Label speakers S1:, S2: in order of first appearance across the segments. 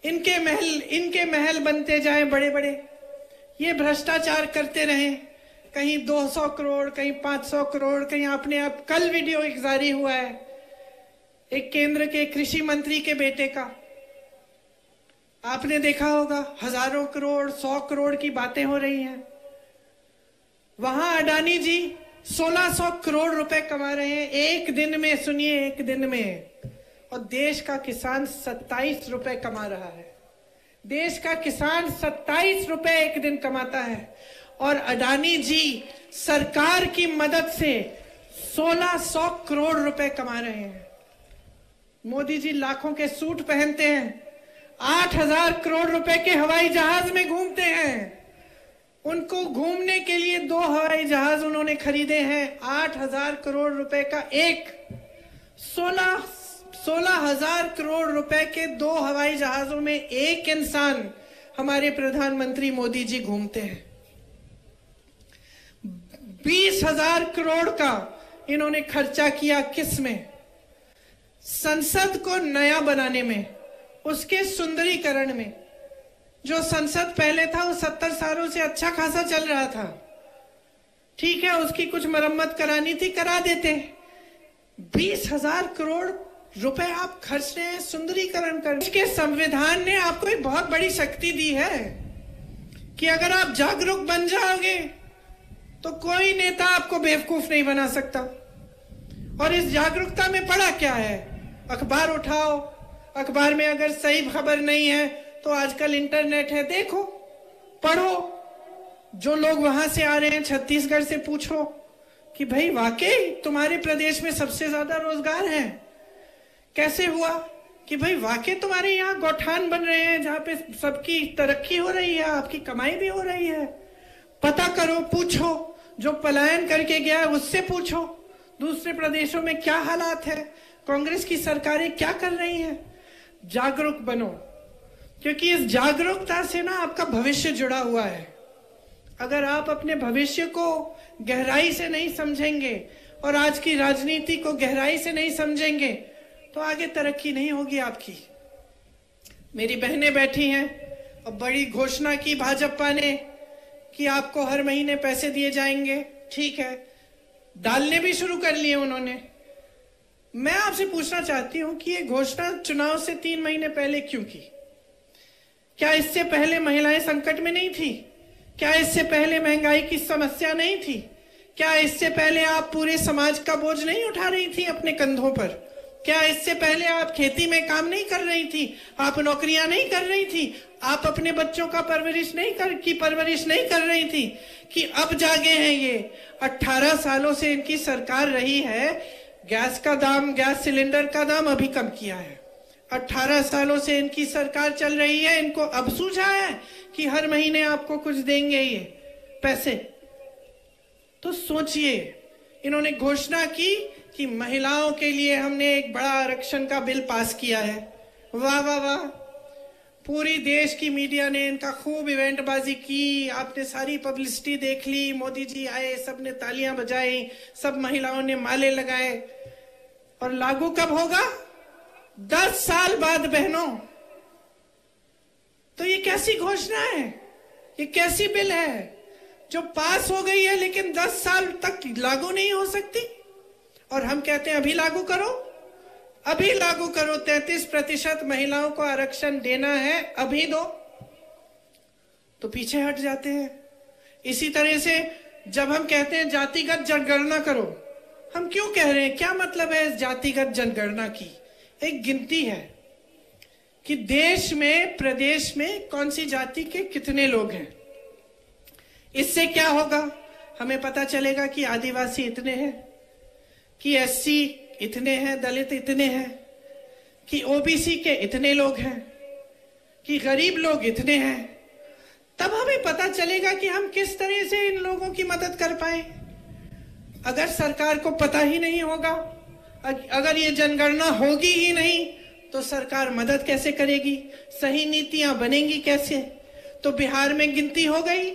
S1: इनके महल बनते जाए बड़े बड़े, ये भ्रष्टाचार करते रहे, कहीं 200 करोड़, कहीं 500 करोड़, कहीं आपने अब कल वीडियो एक जारी हुआ है एक केंद्र के कृषि मंत्री के बेटे का, आपने देखा होगा, हजारों करोड़, 100 करोड़ की बातें हो रही हैं। वहां अडानी जी 1600 करोड़ रुपए कमा रहे हैं एक दिन में, सुनिए, एक दिन में। और देश का किसान 27 रुपए कमा रहा है। देश का किसान 27 रुपए एक दिन कमाता है और अडानी जी सरकार की मदद से 1600 करोड़ रुपए कमा रहे हैं। मोदी जी लाखों के सूट पहनते हैं, 8000 करोड़ रुपए के हवाई जहाज में घूमते हैं। उनको घूमने के लिए 2 हवाई जहाज उन्होंने खरीदे हैं, 8000 करोड़ रुपए का एक। 16,000 करोड़ रुपए के 2 हवाई जहाजों में एक इंसान हमारे प्रधानमंत्री मोदी जी घूमते हैं। 20,000 करोड़ का इन्होंने खर्चा किया किस में? संसद को नया बनाने में, उसके सुंदरीकरण में। जो संसद पहले था वो 70 सालों से अच्छा खासा चल रहा था, ठीक है, उसकी कुछ मरम्मत करानी थी, करा देते। 20,000 करोड़ रुपए आप खर्च रहे हैं सुंदरीकरण कर। इसके संविधान ने आपको एक बहुत बड़ी शक्ति दी है कि अगर आप जागरूक बन जाओगे तो कोई नेता आपको बेवकूफ नहीं बना सकता। और इस जागरूकता में पड़ा क्या है? अखबार उठाओ, अखबार में अगर सही खबर नहीं है तो आजकल इंटरनेट है, देखो, पढ़ो। जो लोग वहां से आ रहे हैं छत्तीसगढ़ से पूछो कि भाई वाकई तुम्हारे प्रदेश में सबसे ज्यादा रोजगार है, कैसे हुआ? कि भाई वाकई तुम्हारे यहाँ गौठान बन रहे हैं जहां पे सबकी तरक्की हो रही है, आपकी कमाई भी हो रही है। पता करो, पूछो, जो पलायन करके गया है उससे पूछो, दूसरे प्रदेशों में क्या हालात है, कांग्रेस की सरकारें क्या कर रही हैं। जागरूक बनो, क्योंकि इस जागरूकता से ना आपका भविष्य जुड़ा हुआ है। अगर आप अपने भविष्य को गहराई से नहीं समझेंगे और आज की राजनीति को गहराई से नहीं समझेंगे तो आगे तरक्की नहीं होगी आपकी। मेरी बहनें बैठी हैं और बड़ी घोषणा की भाजपा ने कि आपको हर महीने पैसे दिए जाएंगे, ठीक है, डालने भी शुरू कर लिए उन्होंने। मैं आपसे पूछना चाहती हूं कि ये घोषणा चुनाव से 3 महीने पहले क्यों की? क्या इससे पहले महिलाएं संकट में नहीं थी? क्या इससे पहले महंगाई की समस्या नहीं थी? क्या इससे पहले आप पूरे समाज का बोझ नहीं उठा रही थी अपने कंधों पर? क्या इससे पहले आप खेती में काम नहीं कर रही थी? आप नौकरियां नहीं कर रही थी? आप अपने बच्चों का परवरिश नहीं कर रही थी? कि अब जागे हैं ये? 18 सालों से इनकी सरकार रही है, गैस का दाम, गैस सिलेंडर का दाम अभी कम किया है। 18 सालों से इनकी सरकार चल रही है, इनको अब सूझा है कि हर महीने आपको कुछ देंगे ये पैसे। तो सोचिए, इन्होंने घोषणा की कि महिलाओं के लिए हमने एक बड़ा आरक्षण का बिल पास किया है। वाह वाह वाह, पूरी देश की मीडिया ने इनका खूब इवेंटबाजी की, आपने सारी पब्लिसिटी देख ली, मोदी जी आए, सबने तालियां बजाई, सब महिलाओं ने माले लगाए। और लागू कब होगा? 10 साल बाद बहनों। तो ये कैसी घोषणा है? ये कैसी बिल है जो पास हो गई है लेकिन 10 साल तक लागू नहीं हो सकती? और हम कहते हैं अभी लागू करो, अभी लागू करो, 33% महिलाओं को आरक्षण देना है, अभी दो। तो पीछे हट जाते हैं। इसी तरह से जब हम कहते हैं जातिगत जनगणना करो, हम क्यों कह रहे हैं? क्या मतलब है इस जातिगत जनगणना की? एक गिनती है कि देश में, प्रदेश में कौन सी जाति के कितने लोग हैं। इससे क्या होगा? हमें पता चलेगा कि आदिवासी इतने हैं, कि एससी इतने हैं, दलित इतने हैं, कि ओबीसी के इतने लोग हैं, कि गरीब लोग इतने हैं। तब हमें पता चलेगा कि हम किस तरह से इन लोगों की मदद कर पाए। अगर सरकार को पता ही नहीं होगा, अगर ये जनगणना होगी ही नहीं, तो सरकार मदद कैसे करेगी? सही नीतियां बनेंगी कैसे? तो बिहार में गिनती हो गई,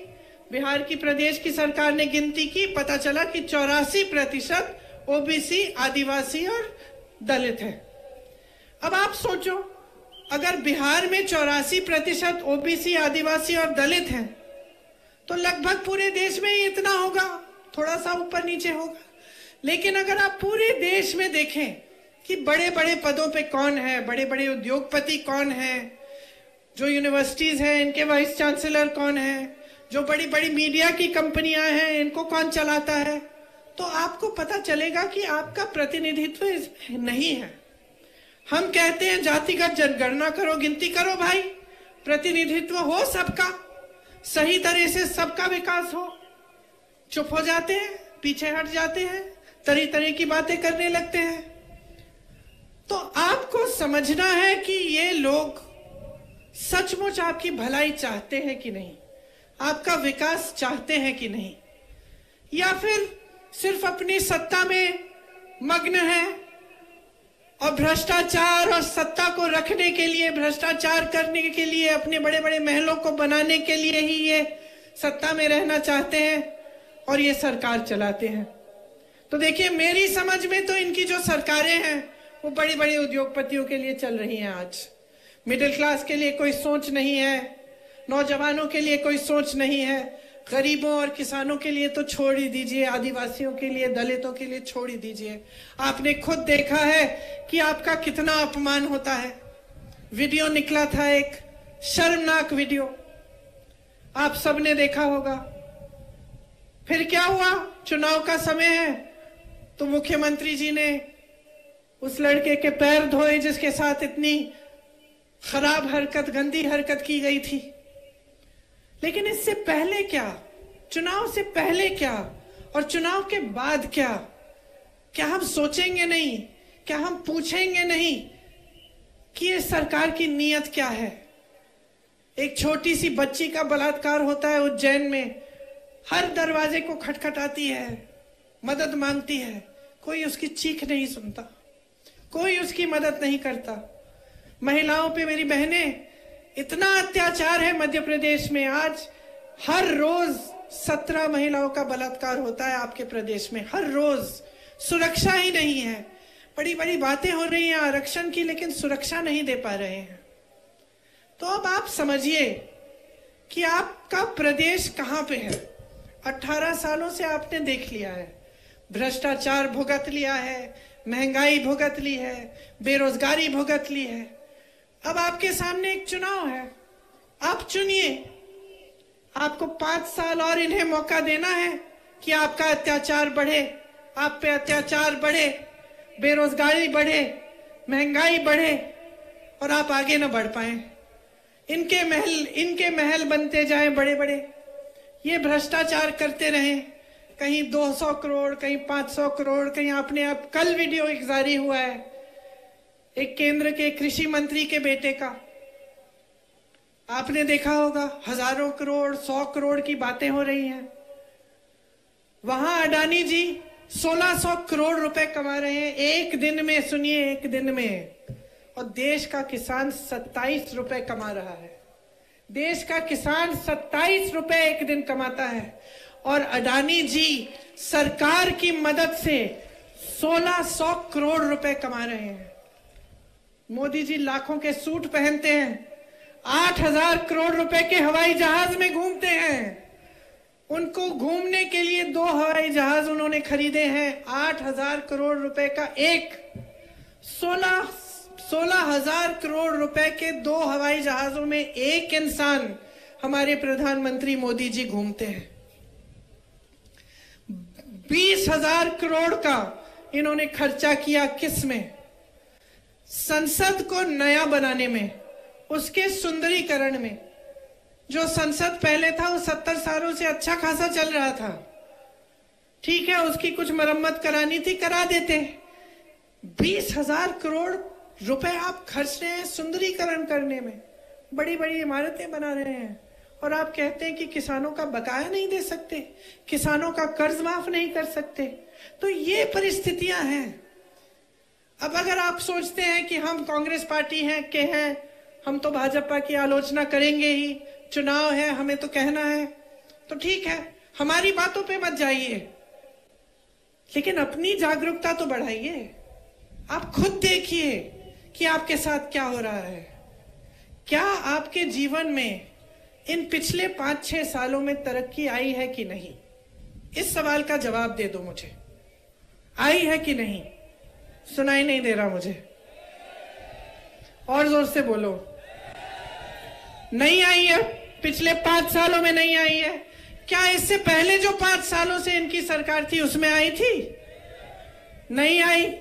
S1: बिहार की प्रदेश की सरकार ने गिनती की, पता चला कि 84% ओबीसी, आदिवासी और दलित है। अब आप सोचो, अगर बिहार में 84% ओबीसी, आदिवासी और दलित हैं, तो लगभग पूरे देश में ही इतना होगा, थोड़ा सा ऊपर नीचे होगा। लेकिन अगर आप पूरे देश में देखें कि बड़े बड़े पदों पे कौन है, बड़े बड़े उद्योगपति कौन है, जो यूनिवर्सिटीज हैं इनके वाइस चांसलर कौन है, जो बड़ी बड़ी मीडिया की कंपनियां हैं इनको कौन चलाता है, तो आपको पता चलेगा कि आपका प्रतिनिधित्व इसमें नहीं है। हम कहते हैं जातिगत जनगणना करो, गिनती करो भाई, प्रतिनिधित्व हो सबका, सही तरह से सबका विकास हो। चुप हो जाते हैं, पीछे हट जाते हैं, तरह तरह की बातें करने लगते हैं। तो आपको समझना है कि ये लोग सचमुच आपकी भलाई चाहते हैं कि नहीं, आपका विकास चाहते हैं कि नहीं, या फिर सिर्फ अपनी सत्ता में मग्न है और भ्रष्टाचार और सत्ता को रखने के लिए, भ्रष्टाचार करने के लिए, अपने बड़े बड़े महलों को बनाने के लिए ही ये सत्ता में रहना चाहते हैं और ये सरकार चलाते हैं। तो देखिए, मेरी समझ में तो इनकी जो सरकारें हैं वो बड़ी बड़ी उद्योगपतियों के लिए चल रही हैं। आज मिडिल क्लास के लिए कोई सोच नहीं है, नौजवानों के लिए कोई सोच नहीं है, गरीबों और किसानों के लिए तो छोड़ ही दीजिए, आदिवासियों के लिए, दलितों के लिए छोड़ ही दीजिए। आपने खुद देखा है कि आपका कितना अपमान होता है। वीडियो निकला था, एक शर्मनाक वीडियो, आप सबने देखा होगा। फिर क्या हुआ, चुनाव का समय है तो मुख्यमंत्री जी ने उस लड़के के पैर धोए जिसके साथ इतनी खराब हरकत, गंदी हरकत की गई थी। लेकिन इससे पहले क्या, चुनाव से पहले क्या और चुनाव के बाद क्या, क्या हम सोचेंगे नहीं, क्या हम पूछेंगे नहीं कि ये सरकार की नीयत क्या है? एक छोटी सी बच्ची का बलात्कार होता है उज्जैन में, हर दरवाजे को खटखटाती है, मदद मांगती है, कोई उसकी चीख नहीं सुनता, कोई उसकी मदद नहीं करता। महिलाओं पे, मेरी बहनें, इतना अत्याचार है मध्य प्रदेश में। आज हर रोज 17 महिलाओं का बलात्कार होता है आपके प्रदेश में, हर रोज। सुरक्षा ही नहीं है। बड़ी बड़ी बातें हो रही हैं आरक्षण की, लेकिन सुरक्षा नहीं दे पा रहे हैं। तो अब आप समझिए कि आपका प्रदेश कहां पे है। 18 सालों से आपने देख लिया है, भ्रष्टाचार भुगत लिया है, महंगाई भुगत ली है, बेरोजगारी भुगत ली है। अब आपके सामने एक चुनाव है, आप चुनिए। आपको 5 साल और इन्हें मौका देना है कि आपका अत्याचार बढ़े, आप पे अत्याचार बढ़े, बेरोजगारी बढ़े, महंगाई बढ़े और आप आगे न बढ़ पाए। इनके महल बनते जाएं बड़े बड़े, ये भ्रष्टाचार करते रहें, कहीं 200 करोड़, कहीं 500 करोड़, कहीं आपने अब कल वीडियो एक जारी हुआ है एक केंद्र के कृषि मंत्री के बेटे का, आपने देखा होगा, हजारों करोड़, 100 करोड़ की बातें हो रही हैं। वहां अडानी जी 1600 करोड़ रुपए कमा रहे हैं एक दिन में, सुनिए, एक दिन में। और देश का किसान 27 रुपए कमा रहा है। देश का किसान 27 रुपए एक दिन कमाता है और अडानी जी सरकार की मदद से 1600 करोड़ रुपए कमा रहे हैं। मोदी जी लाखों के सूट पहनते हैं, 8000 करोड़ रुपए के हवाई जहाज में घूमते हैं। उनको घूमने के लिए 2 हवाई जहाज उन्होंने खरीदे हैं, 8000 करोड़ रुपए का एक। 16,000 करोड़ रुपए के 2 हवाई जहाजों में एक इंसान हमारे प्रधानमंत्री मोदी जी घूमते हैं। 20,000 करोड़ का इन्होंने खर्चा किया किस में? संसद को नया बनाने में, उसके सुंदरीकरण में। जो संसद पहले था वो 70 सालों से अच्छा खासा चल रहा था, ठीक है, उसकी कुछ मरम्मत करानी थी, करा देते। 20,000 करोड़ रुपए आप खर्च रहे हैं सुंदरीकरण करने में, बड़ी बड़ी इमारतें बना रहे हैं, और आप कहते हैं कि किसानों का बकाया नहीं दे सकते, किसानों का कर्ज माफ नहीं कर सकते। तो ये परिस्थितियां हैं। अब अगर आप सोचते हैं कि हम कांग्रेस पार्टी हैं, हम तो भाजपा की आलोचना करेंगे ही, चुनाव है, हमें तो कहना है, तो ठीक है, हमारी बातों पे मत जाइए, लेकिन अपनी जागरूकता तो बढ़ाइए। आप खुद देखिए कि आपके साथ क्या हो रहा है। क्या आपके जीवन में इन पिछले 5-6 सालों में तरक्की आई है कि नहीं? इस सवाल का जवाब दे दो मुझे। आई है कि नहीं? सुनाई नहीं दे रहा मुझे, और जोर से बोलो। नहीं आई है, पिछले 5 सालों में नहीं आई है। क्या इससे पहले जो 5 सालों से इनकी सरकार थी उसमें आई थी? नहीं आई।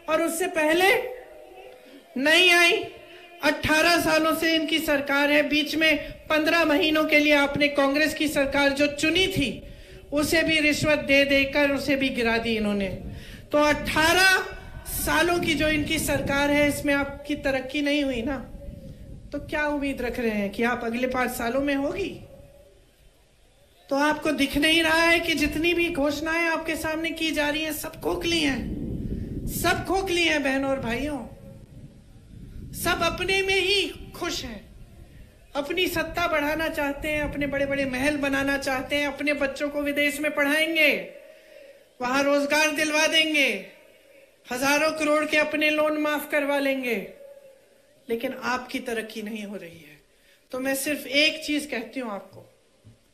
S1: और उससे पहले नहीं आई। 18 सालों से इनकी सरकार है। बीच में 15 महीनों के लिए आपने कांग्रेस की सरकार जो चुनी थी उसे भी रिश्वत दे देकर उसे भी गिरा दी इन्होंने। तो 18 सालों की जो इनकी सरकार है, इसमें आपकी तरक्की नहीं हुई ना? तो क्या उम्मीद रख रहे हैं कि आप अगले 5 सालों में होगी? तो आपको दिख नहीं रहा है कि जितनी भी घोषणाएं आपके सामने की जा रही हैं सब खोखली हैं, सब खोखली हैं बहनों और भाइयों। सब अपने में ही खुश हैं, अपनी सत्ता बढ़ाना चाहते हैं, अपने बड़े बड़े महल बनाना चाहते हैं, अपने बच्चों को विदेश में पढ़ाएंगे, वहां रोजगार दिलवा देंगे, हजारों करोड़ के अपने लोन माफ करवा लेंगे, लेकिन आपकी तरक्की नहीं हो रही है। तो मैं सिर्फ एक चीज कहती हूं आपको,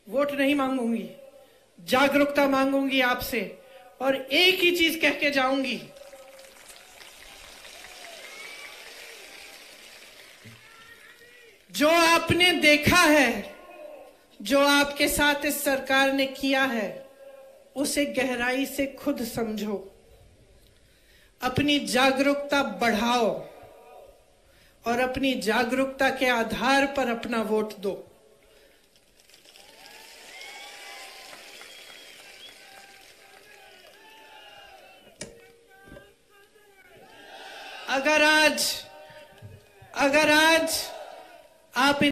S1: वोट नहीं मांगूंगी, जागरूकता मांगूंगी आपसे, और एक ही चीज कह के जाऊंगी, जो आपने देखा है, जो आपके साथ इस सरकार ने किया है, उसे गहराई से खुद समझो, अपनी जागरूकता बढ़ाओ और अपनी जागरूकता के आधार पर अपना वोट दो। अगर आज आप